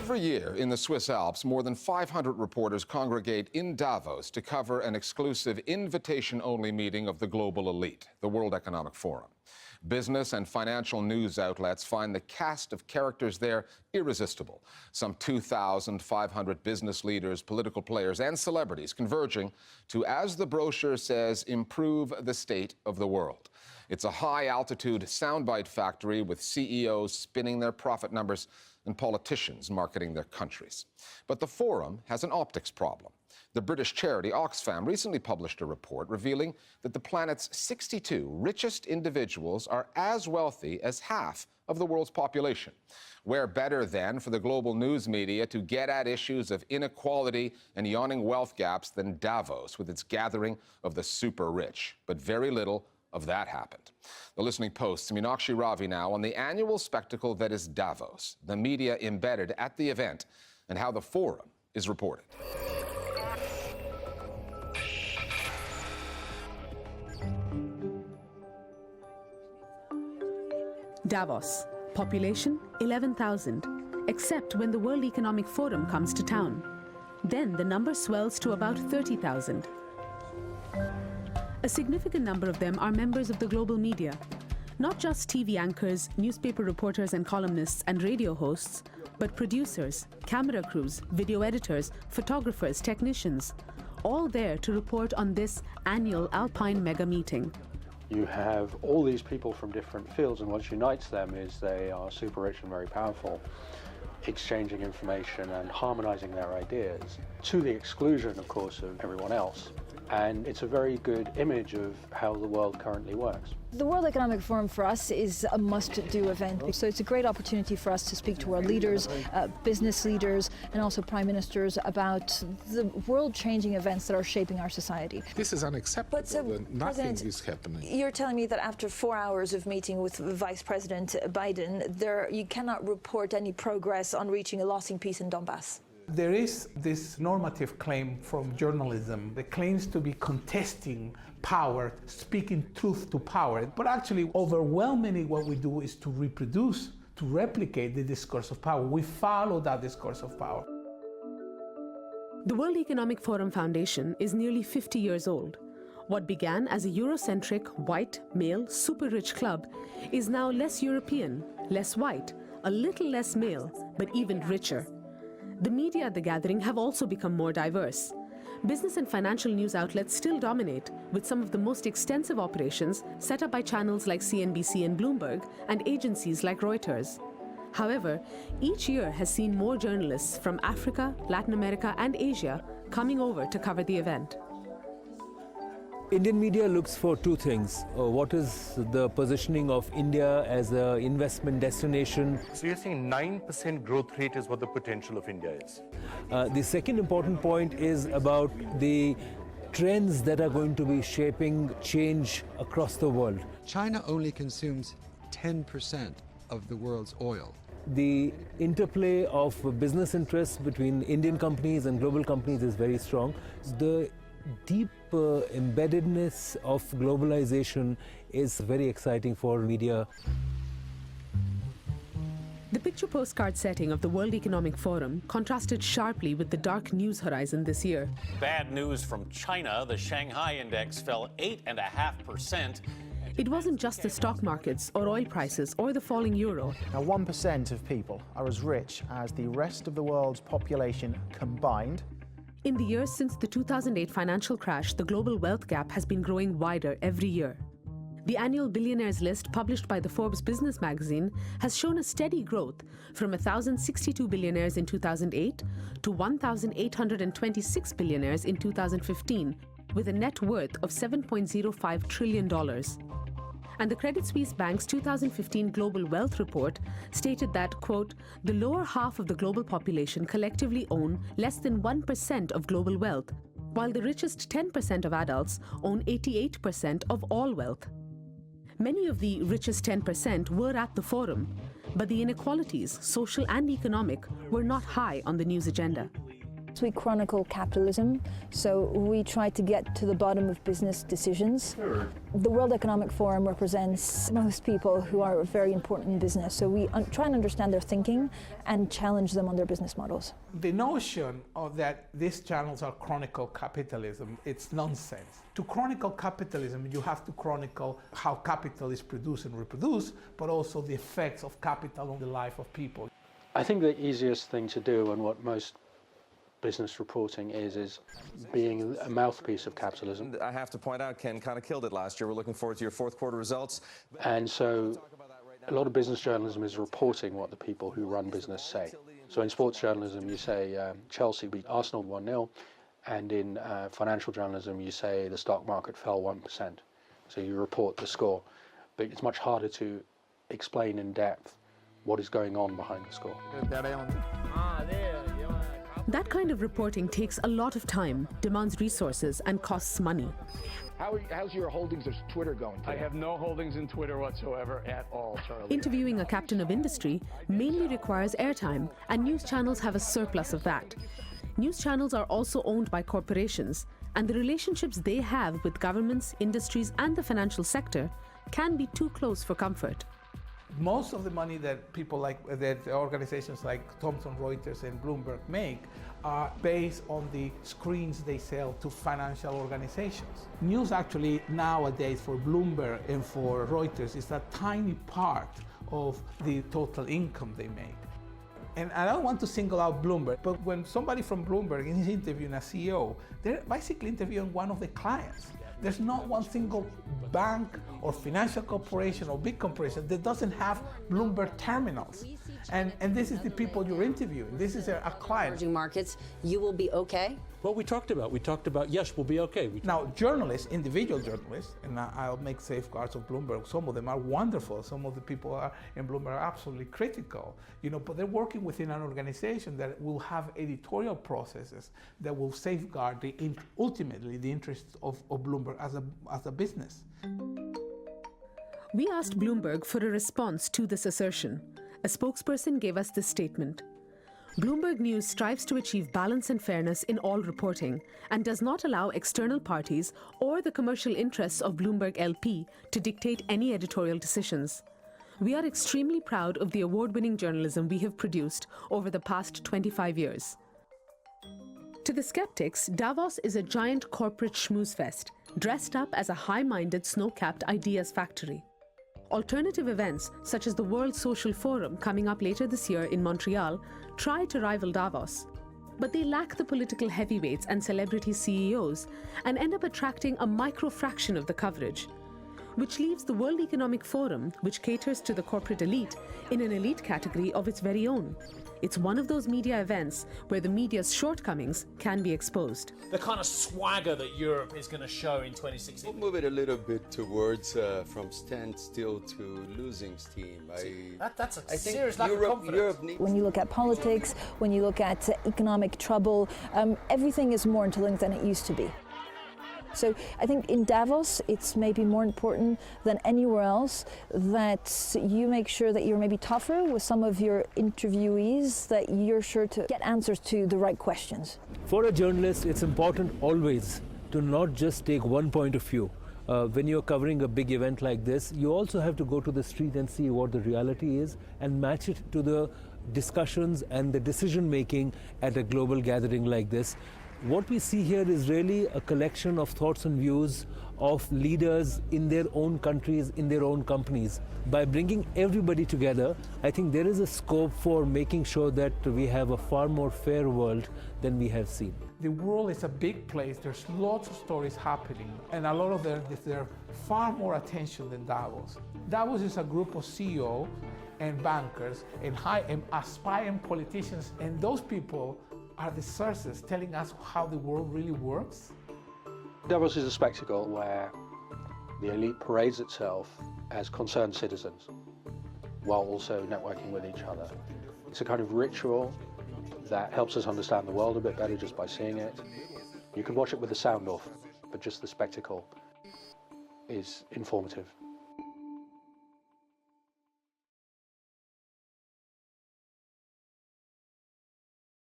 Every year in the Swiss Alps, more than 500 reporters congregate in Davos to cover an exclusive invitation-only meeting of the global elite, the World Economic Forum. Business and financial news outlets find the cast of characters there irresistible. Some 2,500 business leaders, political players, and celebrities converging to, as the brochure says, improve the state of the world. It's a high-altitude soundbite factory with CEOs spinning their profit numbers and politicians marketing their countries. But the forum has an optics problem. The British charity Oxfam recently published a report revealing that the planet's 62 richest individuals are as wealthy as half of the world's population. Where better, then, for the global news media to get at issues of inequality and yawning wealth gaps than Davos with its gathering of the super rich? But very little of that happened. The Listening Post's Meenakshi Ravi now on the annual spectacle that is Davos, the media embedded at the event, and how the forum is reported. Davos, population 11,000, except when the World Economic Forum comes to town. Then the number swells to about 30,000. A significant number of them are members of the global media, not just TV anchors, newspaper reporters and columnists and radio hosts, but producers, camera crews, video editors, photographers, technicians, all there to report on this annual alpine mega meeting. You have all these people from different fields, and what unites them is they are super rich and very powerful, exchanging information and harmonizing their ideas, to the exclusion, of course, of everyone else. And it's a very good image of how the world currently works. The World Economic Forum for us is a must-do event, so it's a great opportunity for us to speak to our leaders, business leaders, and also prime ministers about the world-changing events that are shaping our society. This is unacceptable. Nothing is happening. You're telling me that after 4 hours of meeting with Vice President Biden, you cannot report any progress on reaching a lasting peace in Donbass? There is this normative claim from journalism that claims to be contesting power, speaking truth to power. But actually, overwhelmingly, what we do is to reproduce, to replicate the discourse of power. We follow that discourse of power. The World Economic Forum Foundation is nearly 50 years old. What began as a Eurocentric, white, male, super-rich club is now less European, less white, a little less male, but even richer. The media at the gathering have also become more diverse. Business and financial news outlets still dominate, with some of the most extensive operations set up by channels like CNBC and Bloomberg and agencies like Reuters. However, each year has seen more journalists from Africa, Latin America, and Asia coming over to cover the event. Indian media looks for two things. What is the positioning of India as an investment destination? So you're saying 9% growth rate is what the potential of India is? The second important point is about the trends that are going to be shaping change across the world. China only consumes 10% of the world's oil. The interplay of business interests between Indian companies and global companies is very strong. The deep embeddedness of globalization is very exciting for media. The picture postcard setting of the World Economic Forum contrasted sharply with the dark news horizon this year. Bad news from China. The Shanghai index fell 8.5%. It wasn't just the stock markets or oil prices or the falling euro. Now, 1% of people are as rich as the rest of the world's population combined. In the years since the 2008 financial crash, the global wealth gap has been growing wider every year. The annual billionaires list published by the Forbes business magazine has shown a steady growth from 1,062 billionaires in 2008 to 1,826 billionaires in 2015, with a net worth of $7.05 trillion. And the Credit Suisse Bank's 2015 Global Wealth Report stated that, quote, the lower half of the global population collectively own less than 1% of global wealth, while the richest 10% of adults own 88% of all wealth. Many of the richest 10% were at the forum, but the inequalities, social and economic, were not high on the news agenda. We chronicle capitalism, so we try to get to the bottom of business decisions. The World Economic Forum represents most people who are very important in business, so we try and understand their thinking and challenge them on their business models. The notion of that these channels are chronicle capitalism, it's nonsense. To chronicle capitalism, you have to chronicle how capital is produced and reproduced, but also the effects of capital on the life of people. I think the easiest thing to do, and what most business reporting is being a mouthpiece of capitalism. I have to point out, Ken kind of killed it last year. We're looking forward to your fourth quarter results. And so a lot of business journalism is reporting what the people who run business say. So in sports journalism, you say Chelsea beat Arsenal 1-0, and in financial journalism, you say the stock market fell 1%. So you report the score. But it's much harder to explain in depth what is going on behind the score. That kind of reporting takes a lot of time, demands resources, and costs money. How's your holdings of Twitter going today? I have no holdings in Twitter whatsoever at all, Charlie. Interviewing a captain of industry mainly requires airtime, and news channels have a surplus of that. News channels are also owned by corporations, and the relationships they have with governments, industries, and the financial sector can be too close for comfort. Most of the money that people that organizations like Thomson Reuters and Bloomberg make are based on the screens they sell to financial organizations. News actually nowadays for Bloomberg and for Reuters is a tiny part of the total income they make. And I don't want to single out Bloomberg, but when somebody from Bloomberg is interviewing a CEO, they're basically interviewing one of the clients. There's not one single bank or financial corporation or big corporation that doesn't have Bloomberg terminals. And this is the people you're interviewing. This is a client. Emerging markets, you will be okay? What we talked about, yes, we'll be okay. Now, journalists, individual journalists, and I'll make safeguards of Bloomberg, some of them are wonderful. Some of the people in Bloomberg are absolutely critical, but they're working within an organization that will have editorial processes that will safeguard ultimately the interests of Bloomberg as a business. We asked Bloomberg for a response to this assertion. A spokesperson gave us this statement. Bloomberg News strives to achieve balance and fairness in all reporting and does not allow external parties or the commercial interests of Bloomberg LP to dictate any editorial decisions. We are extremely proud of the award-winning journalism we have produced over the past 25 years. To the skeptics, Davos is a giant corporate schmooze fest, dressed up as a high-minded, snow-capped ideas factory. Alternative events, such as the World Social Forum coming up later this year in Montreal, try to rival Davos. But they lack the political heavyweights and celebrity CEOs and end up attracting a micro-fraction of the coverage, which leaves the World Economic Forum, which caters to the corporate elite, in an elite category of its very own. It's one of those media events where the media's shortcomings can be exposed. The kind of swagger that Europe is going to show in 2016. We'll move it a little bit towards from standstill to losing steam. That's a serious lack of confidence. When you look at politics, when you look at economic trouble, everything is more interlinked than it used to be. So I think in Davos, it's maybe more important than anywhere else that you make sure that you're maybe tougher with some of your interviewees, that you're sure to get answers to the right questions. For a journalist, it's important always to not just take one point of view. When you're covering a big event like this, you also have to go to the street and see what the reality is and match it to the discussions and the decision making at a global gathering like this. What we see here is really a collection of thoughts and views of leaders in their own countries, in their own companies. By bringing everybody together, I think there is a scope for making sure that we have a far more fair world than we have seen. The world is a big place. There's lots of stories happening, and a lot of them deserve far more attention than Davos. Davos is a group of CEOs and bankers and high and aspiring politicians, and those people are the sources telling us how the world really works. Davos is a spectacle where the elite parades itself as concerned citizens while also networking with each other. It's a kind of ritual that helps us understand the world a bit better just by seeing it. You can watch it with the sound off, but just the spectacle is informative.